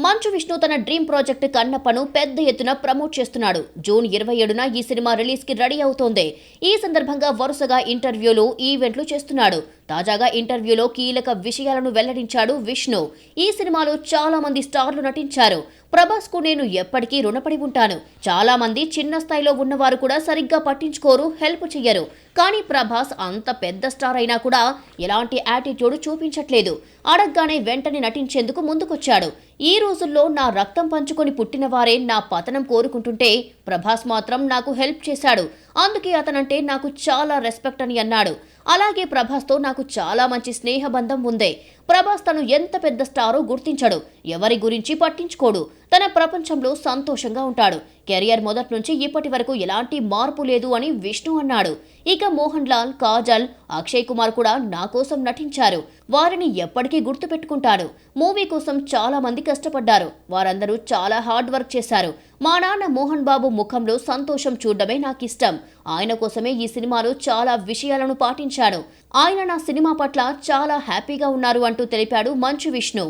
మంచు విష్ణు తన dream project కన్నప్పను పెద్ద ఎత్తున ప్రమోట్ చేస్తున్నాడు. జూన్ 27న ఈ సినిమా రిలీజ్ కి రెడీ అవుతోంది. ఈ సందర్భంగా వరుసగా ఇంటర్వ్యూలు, ఈవెంట్లు చేస్తున్నాడు. తాజాగా ఇంటర్వ్యూలో కీలక విషయాలను వెల్లడించాడు విష్ణు. ఈ సినిమాలో చాలా మంది స్టార్లు నటించారు. ప్రభాస్ కు నేను ఎప్పటికీ రుణపడి ఉంటాను. చాలా మంది చిన్న స్థాయిలో ఉన్నవారు కూడా సరిగ్గా పట్టించుకోరు, హెల్ప్ చెయ్యరు. కానీ ప్రభాస్ అంత పెద్ద స్టార్ అయినా కూడా ఎలాంటి యాటిట్యూడ్ చూపించట్లేదు. అడగ్గానే వెంటనే నటించేందుకు ముందుకొచ్చాడు. ఈ రోజుల్లో నా రక్తం పంచుకొని పుట్టిన వారే నా పతనం కోరుకుంటుంటే ప్రభాస్ మాత్రం నాకు హెల్ప్ చేశాడు. అందుకే అతనంటే నాకు చాలా రెస్పెక్ట్ అని అన్నాడు. అలాగే ప్రభాస్తో నాకు చాలా మంచి స్నేహబంధం ఉంది. ప్రభాస్ తను ఎంత పెద్ద స్టారో గుర్తించడు, ఎవరి గురించి పట్టించుకోడు. తన ప్రపంచంలో సంతోషంగా ఉంటాడు. కెరియర్ మొదటి నుంచి ఇప్పటి వరకు ఎలాంటి మార్పు లేదు అని విష్ణు అన్నాడు. ఇక మోహన్ లాల్, కాజల్, అక్షయ్ కుమార్ కూడా నా కోసం నటించారు. వారిని ఎప్పటికీ గుర్తు పెట్టుకుంటాను. మూవీ కోసం చాలా మంది కష్టపడ్డారు. వారందరూ చాలా హార్డ్ వర్క్ చేశారు. మా నాన్న మోహన్ బాబు ముఖంలో సంతోషం చూడడమే నాకిష్టం. ఆయన కోసమే ఈ సినిమాలో చాలా విషయాలను పాటించాను. ఆయన నా సినిమా పట్ల చాలా హ్యాపీగా ఉన్నారు అంటూ తెలిపాడు మంచు విష్ణు.